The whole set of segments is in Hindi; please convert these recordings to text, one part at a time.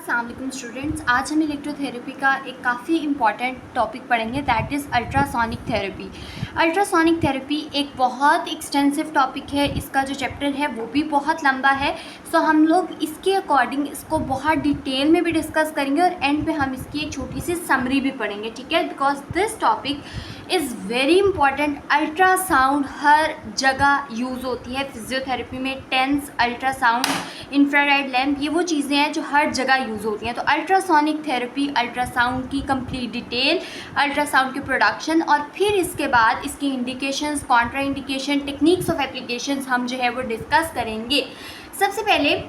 अस्सलाम वालेकुम स्टूडेंट्स। आज हम इलेक्ट्रोथेरेपी का एक काफ़ी इंपॉर्टेंट टॉपिक पढ़ेंगे, that is ultrasonic therapy. Ultrasonic therapy एक बहुत एक्सटेंसिव टॉपिक है। इसका जो चैप्टर है वो भी बहुत लंबा है, सो हम लोग इसके अकॉर्डिंग इसको बहुत डिटेल में भी डिस्कस करेंगे और एंड पे हम इसकी एक छोटी सी समरी भी पढ़ेंगे, ठीक है। Because this topic is very important. Ultrasound हर जगह यूज़ होती है फिजियोथेरेपी में। टेंस, अल्ट्रासाउंड, इंफ्रारेड लैम्प, ये वो चीज़ें हैं जो हर जगह यूज़ होती हैं। तो अल्ट्रासोनिक थेरेपी, अल्ट्रासाउंड की कंप्लीट डिटेल, अल्ट्रासाउंड की प्रोडक्शन और फिर इसके बाद इसकी indications, Contra indication, techniques of applications हम जो है वो डिस्कस करेंगे। सबसे पहले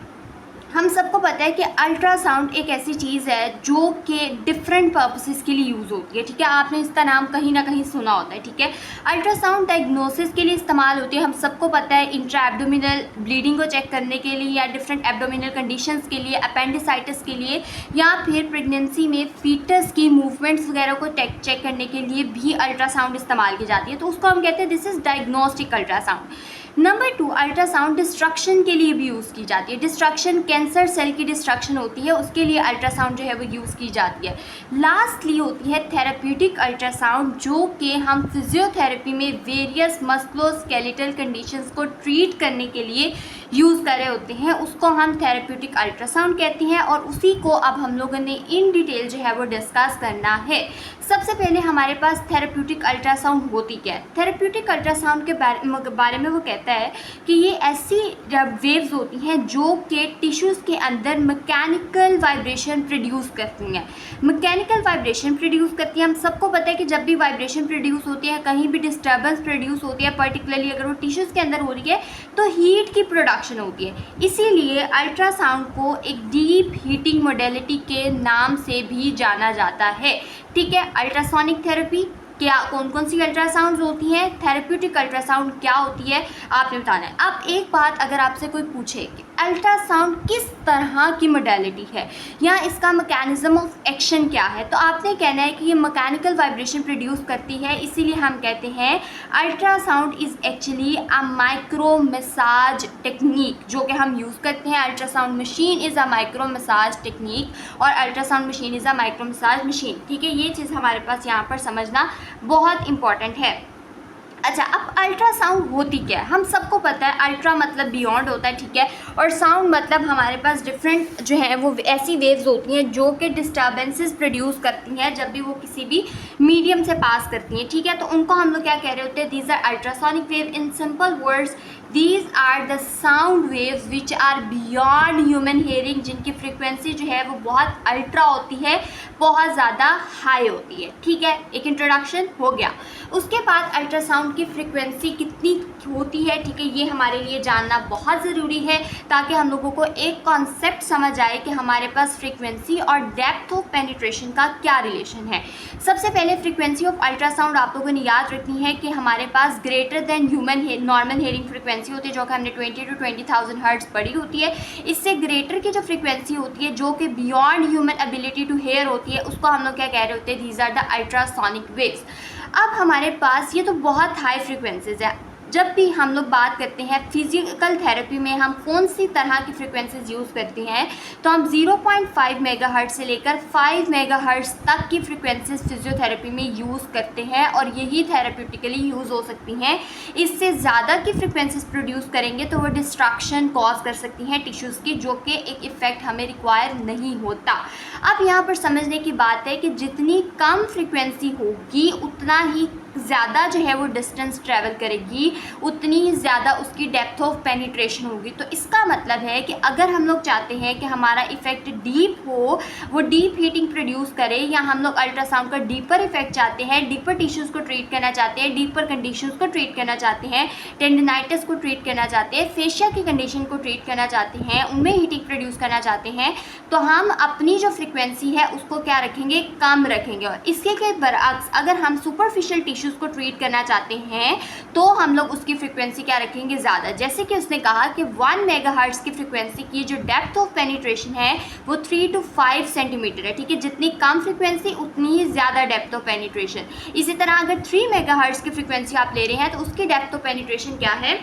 हम सबको पता है कि अल्ट्रासाउंड एक ऐसी चीज़ है जो कि डिफरेंट पर्पसेस के लिए यूज़ होती है, ठीक है। आपने इसका नाम कहीं ना कहीं सुना होता है, ठीक है। अल्ट्रासाउंड डायग्नोसिस के लिए इस्तेमाल होती है, हम सबको पता है। इंट्रा एब्डोमिनल ब्लीडिंग को चेक करने के लिए या डिफरेंट एब्डोमिनल कंडीशंस के लिए, अपेंडिसाइटिस के लिए, या फिर प्रेगनेंसी में फीटस की मूवमेंट्स वगैरह को चेक करने के लिए भी अल्ट्रासाउंड इस्तेमाल की जाती है। तो उसको हम कहते हैं this is diagnostic ultrasound. Number 2, ultrasound destruction के लिए भी यूज़ की जाती है। डिस्ट्रक्शन, कैंसर सेल की डिस्ट्रक्शन होती है, उसके लिए अल्ट्रासाउंड जो है वो यूज़ की जाती है। लास्टली होती है थेरेप्यूटिक अल्ट्रासाउंड, जो कि हम फिजियोथेरेपी में वेरियस मस्कुलोस्केलेटल कंडीशंस को ट्रीट करने के लिए यूज़ कर रहे होते हैं, उसको हम थेरेप्यूटिक अल्ट्रासाउंड कहते हैं। और उसी को अब हम लोगों ने इन डिटेल जो है वो डिस्कस करना है। सबसे पहले हमारे पास थेरेप्यूटिक अल्ट्रासाउंड होती क्या है। थेरेप्यूटिक अल्ट्रासाउंड के बारे में वो कहता है कि ये ऐसी वेव्स होती हैं जो कि टिश्यूज़ के अंदर मैकेनिकल वाइब्रेशन प्रोड्यूस करती हैं। मैकेनिकल वाइब्रेशन प्रोड्यूस करती हैं, हम सबको पता है कि जब भी वाइब्रेशन प्रोड्यूस होती है, कहीं भी डिस्टर्बेंस प्रोड्यूस होती है, पर्टिकुलरली अगर वो टिश्यूज़ के अंदर हो रही है तो हीट की प्रोडक्शन होती है। इसीलिए अल्ट्रासाउंड को एक डीप हीटिंग मोडेलिटी के नाम से भी जाना जाता है, ठीक है। अल्ट्रासोनिक थेरेपी क्या, कौन कौन सी अल्ट्रासाउंड होती हैं, थेरेप्यूटिक अल्ट्रासाउंड क्या होती है, आपने बताना है। अब एक बात अगर आपसे कोई पूछे कि अल्ट्रासाउंड किस तरह की मोडेलिटी है या इसका मैकेनिज्म ऑफ एक्शन क्या है, तो आपने कहना है कि ये मैकेनिकल वाइब्रेशन प्रोड्यूस करती है, इसीलिए हम कहते हैं ultrasound is actually a micro massage technique, जो कि हम यूज़ करते हैं। Ultrasound machine is a micro massage technique और ultrasound machine is a micro massage machine, ठीक है। ये चीज़ हमारे पास यहाँ पर समझना बहुत इंपॉर्टेंट है। अच्छा, अब अल्ट्रासाउंड होती क्या है, हम सबको पता है। अल्ट्रा मतलब बियॉन्ड होता है, ठीक है, और साउंड मतलब हमारे पास डिफरेंट जो है वो ऐसी वेव्स होती हैं जो कि डिस्टर्बेंसेस प्रोड्यूस करती हैं जब भी वो किसी भी मीडियम से पास करती हैं, ठीक है। तो उनको हम लोग क्या कह रहे होते हैं, these are ultrasonic wave. In simple words, these are the sound waves which are beyond human hearing, जिनकी फ्रिक्वेंसी जो है वो बहुत अल्ट्रा होती है, बहुत ज़्यादा हाई होती है, ठीक है। एक इंट्रोडक्शन हो गया। उसके बाद अल्ट्रासाउंड की फ्रिक्वेंसी कितनी होती है, ठीक है, ये हमारे लिए जानना बहुत ज़रूरी है ताकि हम लोगों को एक कॉन्सेप्ट समझ आए कि हमारे पास फ्रिक्वेंसी और डेप्थ ऑफ पेनिट्रेशन का क्या रिलेशन है। सबसे पहले फ्रिक्वेंसी ऑफ अल्ट्रासाउंड आप लोगों ने याद रखनी है कि हमारे पास greater than human normal hearing frequency होती है, जो कि हमने 20 to 20,000 हर्ट्ज पढ़ी होती है। इससे ग्रेटर की जो फ्रिक्वेंसी होती है, जो कि beyond human ability to hear होती है, उसको हम लोग क्या कह रहे होते हैं, these are the ultrasonic waves. अब हमारे पास ये तो बहुत हाई फ्रिक्वेंसीज है। जब भी हम लोग बात करते हैं फिजिकल थेरेपी में हम कौन सी तरह की फ्रिक्वेंसीज यूज़ करते हैं, तो हम 0.5 मेगाहर्ट्ज से लेकर 5 मेगाहर्ट्ज तक की फ्रिक्वेंसीज फिजियोथेरेपी में यूज़ करते हैं और यही थेरेप्यूटिकली यूज़ हो सकती हैं। इससे ज़्यादा की फ्रिक्वेंसीज प्रोड्यूस करेंगे तो वो डिस्ट्रक्शन कॉज कर सकती हैं टिश्यूज़ की, जो कि एक इफ़ेक्ट हमें रिक्वायर नहीं होता। अब यहाँ पर समझने की बात है कि जितनी कम फ्रिक्वेंसी होगी उतना ही ज़्यादा जो है वो डिस्टेंस ट्रैवल करेगी, उतनी ही ज़्यादा उसकी डेप्थ ऑफ पेनिट्रेशन होगी। तो इसका मतलब है कि अगर हम लोग चाहते हैं कि हमारा इफ़ेक्ट डीप हो, वो डीप हीटिंग प्रोड्यूस करे, या हम लोग अल्ट्रासाउंड का डीपर इफेक्ट चाहते हैं, डीपर टिश्यूज़ को ट्रीट करना चाहते हैं, डीपर कंडीशंस को ट्रीट करना चाहते हैं, टेंडिनाइटिस को ट्रीट करना चाहते हैं, फेशिया की कंडीशन को ट्रीट करना चाहते हैं, उनमें हीटिंग प्रोड्यूस करना चाहते हैं, तो हम अपनी जो फ्रिक्वेंसी है उसको क्या रखेंगे, कम रखेंगे। और इसके के बरअक्स अगर हम सुपरफिशियल टिश्यूज़ को ट्रीट करना चाहते हैं तो हम लोग उसकी फ्रिक्वेंसी क्या रखेंगे, ज़्यादा। जैसे कि उसने कहा कि 1 मेगाहर्ट्ज की फ्रिक्वेंसी की जो डेप्थ ऑफ पेनिट्रेशन है वो 3 to 5 सेंटीमीटर है, ठीक है। जितनी कम फ्रिक्वेंसी उतनी ही ज़्यादा डेप्थ ऑफ पेनिट्रेशन। इसी तरह अगर 3 मेगाहर्ट्ज की फ्रिक्वेंसी आप ले रहे हैं तो उसकी डेप्थ ऑफ पेनिट्रेशन क्या है,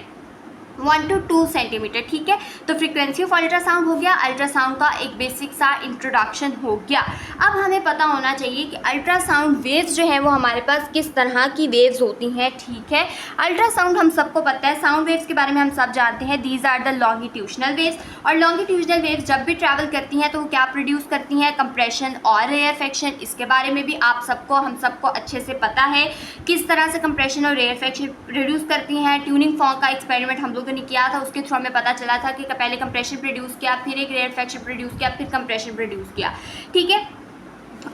1 to 2 सेंटीमीटर, ठीक है। तो फ्रीक्वेंसी ऑफ अल्ट्रासाउंड हो गया, अल्ट्रासाउंड का एक बेसिक सा इंट्रोडक्शन हो गया। अब हमें पता होना चाहिए कि अल्ट्रासाउंड वेव्स जो है वो हमारे पास किस तरह की वेव्स होती हैं, ठीक है। अल्ट्रासाउंड हम सबको पता है, साउंड वेव्स के बारे में हम सब जानते हैं, दीज आर द लॉन्गिट्यूशनल वेव्स। और लॉन्गिट्यूशनल वेव्स जब भी ट्रैवल करती हैं तो वो क्या प्रोड्यूस करती हैं, कंप्रेशन और रेयरफेक्शन। इसके बारे में भी आप सबको हम सबको अच्छे से पता है किस तरह से कंप्रेशन और रेयरफेक्शन प्रोड्यूस करती हैं। ट्यूनिंग फॉर्क का एक्सपेरिमेंट हम लोगों ने किया था, उसके थ्रू हमें पता चला था कि पहले कंप्रेशन प्रोड्यूस किया, फिर एक रेयरफेक्शन प्रोड्यूस किया, फिर कंप्रेशन प्रोड्यूस किया, ठीक है।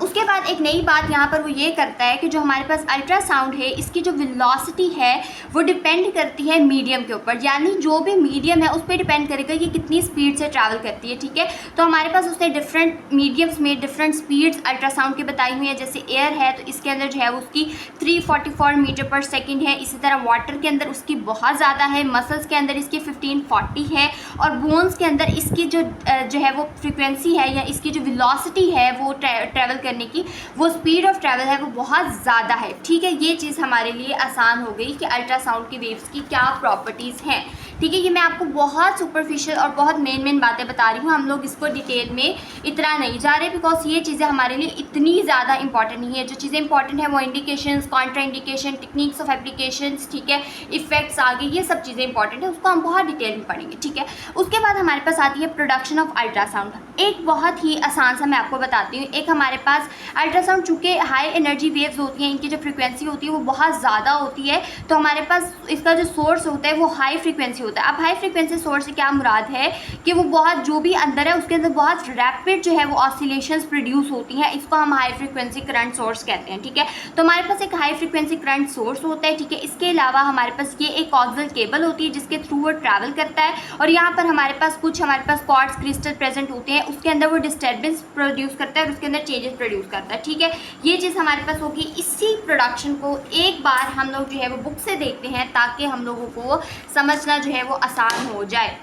उसके बाद एक नई बात यहाँ पर वो ये करता है कि जो हमारे पास अल्ट्रासाउंड है इसकी जो वेलोसिटी है वो डिपेंड करती है मीडियम के ऊपर, यानी जो भी मीडियम है उस पर डिपेंड करेगा कि कितनी स्पीड से ट्रैवल करती है, ठीक है। तो हमारे पास उसने डिफरेंट मीडियम्स में डिफरेंट स्पीड्स अल्ट्रासाउंड की बताई हुई है। जैसे एयर है तो इसके अंदर जो है उसकी 344 मीटर पर सेकेंड है। इसी तरह वाटर के अंदर उसकी बहुत ज़्यादा है, मसल्स के अंदर इसकी 1540 है, और बोन्स के अंदर इसकी जो है वो फ्रिक्वेंसी है या इसकी जो वेलोसिटी है वो ट्रैवल करने की, वो स्पीड ऑफ ट्रैवल है वो बहुत ज़्यादा है, ठीक है। ये चीज़ हमारे लिए आसान हो गई कि अल्ट्रासाउंड की वेव्स की क्या प्रॉपर्टीज़ हैं, ठीक है। ये मैं आपको बहुत सुपरफिशियल और बहुत मेन बातें बता रही हूँ, हम लोग इसको डिटेल में इतना नहीं जा रहे बिकॉज ये चीज़ें हमारे लिए इतनी ज़्यादा इंपॉर्टेंट नहीं है। जो चीज़ें इंपॉर्टेंट है वो indications, Contra indication, techniques of applications, ठीक है, इफेक्ट्स आगे, ये सब चीज़ें इंपॉर्टेंट है, उसको हम बहुत डिटेल में पढ़ेंगे, ठीक है। उसके बाद हमारे पास आती है प्रोडक्शन ऑफ अल्ट्रासाउंड। एक बहुत ही आसान सा मैं आपको बताती हूँ। एक हमारे पास अल्ट्रासाउंड चूँकि हाई एनर्जी वेव्स होती हैं, इनकी जो फ्रिक्वेंसी होती है वो बहुत ज़्यादा होती है, तो हमारे पास इसका जो सोर्स होता है वो हाई फ्रिक्वेंसी होता है। अब हाई फ्रिक्वेंसी सोर्स से क्या मुराद है कि वो बहुत जो भी अंदर है उसके अंदर बहुत रैपिड जो है वो ऑसिलेशंस प्रोड्यूस होती हैं, इसको हम हाई फ्रिक्वेंसी करंट सोर्स कहते हैं, ठीक है। तो हमारे पास एक हाई फ्रिक्वेंसी करंट सोर्स होता है, ठीक है। इसके अलावा हमारे पास ये एक कॉक्सियल केबल होती है जिसके थ्रू वो ट्रैवल करता है, और यहाँ पर हमारे पास क्वार्ट्ज क्रिस्टल प्रेजेंट होते हैं, उसके अंदर वो डिस्टर्बेंस प्रोड्यूस करता है और उसके अंदर चेंजेस प्रोड्यूस करता है, ठीक है। ये चीज़ हमारे पास होगी। इसी प्रोडक्शन को एक बार हम लोग जो है वो बुक से देखते हैं ताकि हम लोगों को समझना जो है वो आसान हो जाए।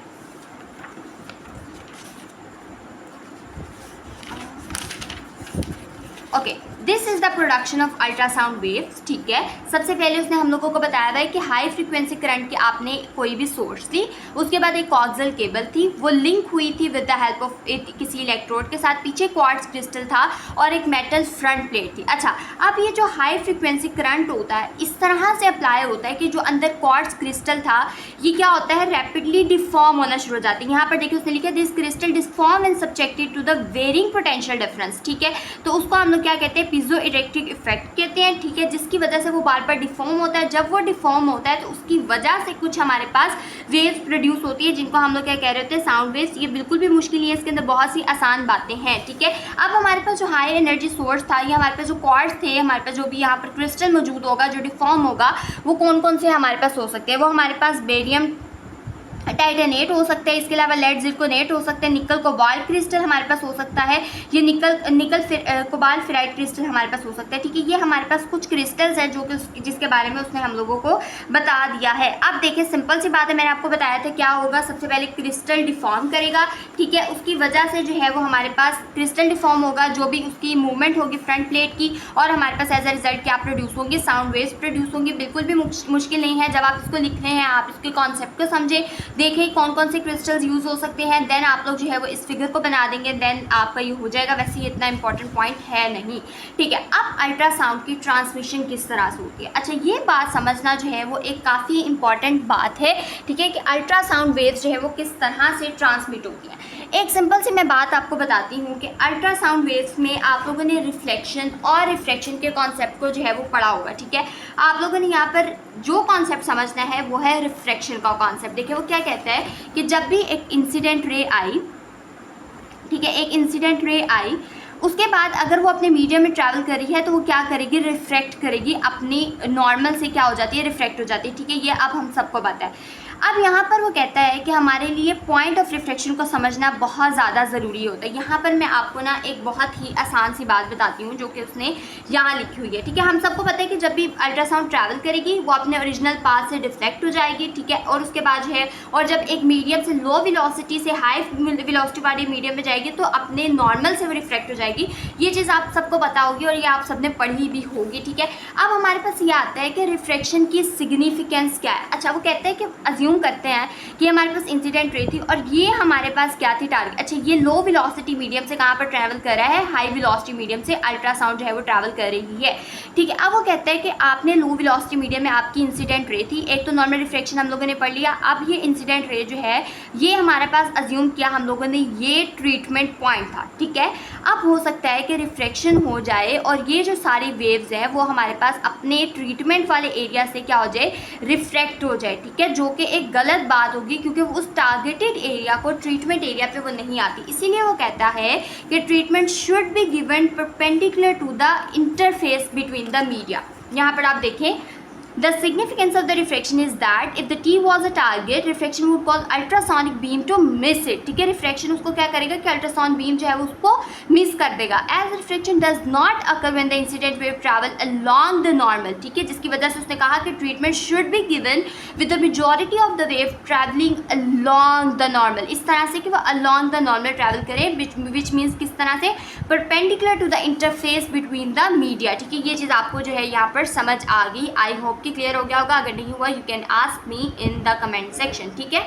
Okay, this is the production of ultrasound waves, ठीक है। सबसे पहले उसने हम लोगों को बताया हुआ है कि हाई फ्रीक्वेंसी करंट की आपने कोई भी सोर्स थी, उसके बाद एक कॉक्सियल केबल थी, वो लिंक हुई थी विद द हेल्प ऑफ किसी इलेक्ट्रोड के साथ, पीछे क्वार्ट्ज क्रिस्टल था और एक मेटल फ्रंट प्लेट थी। अच्छा, अब ये जो हाई फ्रीक्वेंसी करंट होता है इस तरह से अप्लाई होता है कि जो अंदर क्वार्ट्ज क्रिस्टल था ये क्या होता है, रैपिडली डिफॉर्म होना शुरू हो जाती है। यहाँ पर देखिए उसने लिखा this crystal deform and subjected to the varying potential difference, ठीक है। तो उसको हम लोग क्या कहते हैं, पीजो इलेक्ट्रिक इफेक्ट कहते हैं, ठीक है, जिसकी वजह से वो बार बार डिफॉर्म होता है। जब वो डिफॉर्म होता है तो उसकी वजह से कुछ हमारे पास वेव्स प्रोड्यूस होती है जिनको हम लोग क्या कह रहे होते हैं, साउंड वेव्स। ये बिल्कुल भी मुश्किल नहीं है, इसके अंदर बहुत सी आसान बातें हैं, ठीक है। अब हमारे पास जो हाई एनर्जी सोर्स था, ये हमारे पास जो क्वार्ट्ज थे, हमारे पास जो भी यहाँ पर क्रिस्टल मौजूद होगा जो डिफॉर्म होगा, वो कौन कौन से हमारे पास हो सकते हैं। वो हमारे पास बेरियम टाइटेनेट हो सकता है, इसके अलावा लेड जिरकोनेट हो सकते हैं, निकल कोबाल्ट क्रिस्टल हमारे पास हो सकता है, ये निकल कोबाल्ट फेराइट क्रिस्टल हमारे पास हो सकता है, ठीक है। ये हमारे पास कुछ क्रिस्टल्स हैं जो कि जिसके बारे में उसने हम लोगों को बता दिया है। अब देखिए सिंपल सी बात है, मैंने आपको बताया था क्या होगा, सबसे पहले क्रिस्टल डिफॉर्म करेगा, ठीक है। उसकी वजह से जो है वो हमारे पास क्रिस्टल डिफॉर्म होगा, जो भी उसकी मूवमेंट होगी फ्रंट प्लेट की, और हमारे पास एज अ रिजल्ट क्या प्रोड्यूस होंगे, साउंड वेव्स प्रोड्यूस होंगे। बिल्कुल भी मुश्किल नहीं है, जब आप इसको लिख रहे हैं आप इसके कॉन्सेप्ट को समझें, देखें कौन कौन से क्रिस्टल्स यूज़ हो सकते हैं, देन आप लोग जो है वो इस फिगर को बना देंगे, देन आपका ये हो जाएगा। वैसे ये इतना इंपॉर्टेंट पॉइंट है नहीं, ठीक है। अब अल्ट्रासाउंड की ट्रांसमिशन किस तरह से होती है, अच्छा ये बात समझना जो है वो एक काफ़ी इंपॉर्टेंट बात है, ठीक है, कि अल्ट्रासाउंड वेव्स जो है वो किस तरह से ट्रांसमिट होती हैं। एक सिंपल सी मैं बात आपको बताती हूँ कि अल्ट्रासाउंड वेव्स में आप लोगों ने रिफ्लेक्शन और रिफ्रैक्शन के कॉन्सेप्ट को जो है वो पढ़ा होगा, ठीक है। आप लोगों ने यहाँ पर जो कॉन्सेप्ट समझना है वो है रिफ्रैक्शन का कॉन्सेप्ट। देखिए वो क्या कहता है कि जब भी एक इंसिडेंट रे आई, ठीक है, एक इंसिडेंट रे आई, उसके बाद अगर वो अपने मीडियम में ट्रैवल कर रही है तो वो क्या करेगी, रिफ्रैक्ट करेगी, अपनी नॉर्मल से क्या हो जाती है, रिफ्रैक्ट हो जाती है, ठीक है। ये अब हम सबको पता है। अब यहाँ पर वो कहता है कि हमारे लिए पॉइंट ऑफ रिफ्लेक्शन को समझना बहुत ज़्यादा ज़रूरी होता है। यहाँ पर मैं आपको ना एक बहुत ही आसान सी बात बताती हूँ जो कि उसने यहाँ लिखी हुई है, ठीक है। हम सबको पता है कि जब भी अल्ट्रासाउंड ट्रैवल करेगी वो अपने ओरिजिनल पाथ से डिफ्लेक्ट हो जाएगी, ठीक है, और उसके बाद जो है, और जब एक मीडियम से लो वेलोसिटी से हाई वेलोसिटी वाली मीडियम में जाएगी तो अपने नॉर्मल से वो रिफ्लेक्ट हो जाएगी। ये चीज़ आप सबको पता होगी और ये आप सबने पढ़ी भी होगी, ठीक है। अब हमारे पास ये आता है कि रिफ्रैक्शन की सिग्निफिकेंस क्या है। अच्छा, वो कहते हैं कि अज्यूम अज्यूम करते हैं कि हमारे पास इंसिडेंट रे थी और ये हमारे पास क्या थी टारगेट। अच्छा, ये लो वेलोसिटी मीडियम से कहाँ पर ट्रैवल कर रहा है, हाई वेलोसिटी मीडियम से अल्ट्रासाउंड जो है वो ट्रैवल कर रही है, ठीक है। अब वो कहता है कि आपने लो वेलोसिटी मीडियम में आपकी इंसिडेंट रे थी, एक तो नॉर्मल रिफ्रैक्शन हम लोगों ने पढ़ लिया। अब ये इंसिडेंट रे जो है ये हमारे पास अज्यूम किया हम लोगों ने, ये ट्रीटमेंट पॉइंट था, ठीक है। अब हो सकता है कि रिफ्रैक्शन हो जाए और ये जो सारी वेव्स हैं वो हमारे पास अपने ट्रीटमेंट वाले एरिया से क्या हो जाए, रिफ्रैक्ट हो जाए, ठीक है, जो कि एक गलत बात होगी क्योंकि उस टारगेटेड एरिया को ट्रीटमेंट एरिया पे वो नहीं आती। इसीलिए वो कहता है कि treatment should be given perpendicular to the interface between the media. यहाँ पर आप देखें, the significance of the refraction is that if the T was a target, refraction would cause ultrasonic beam to miss it, ठीक है। रिफ्रैक्शन उसको क्या करेगा कि अल्ट्रासाउंड बीम जो है वो उसको मिस कर देगा। As refraction does not occur when the incident wave travel along the normal, ठीक है, जिसकी वजह से उसने कहा कि treatment should be given with the majority of the wave travelling along the normal, इस तरह से कि वो अलोंग द नॉर्मल ट्रैवल करे, विच मीन्स किस तरह से, perpendicular to the interface between the media, ठीक है। ये चीज़ आपको जो है यहाँ पर समझ आ गई। आई होप कि क्लियर हो गया होगा। अगर नहीं हुआ you can ask me in the comment section, ठीक है।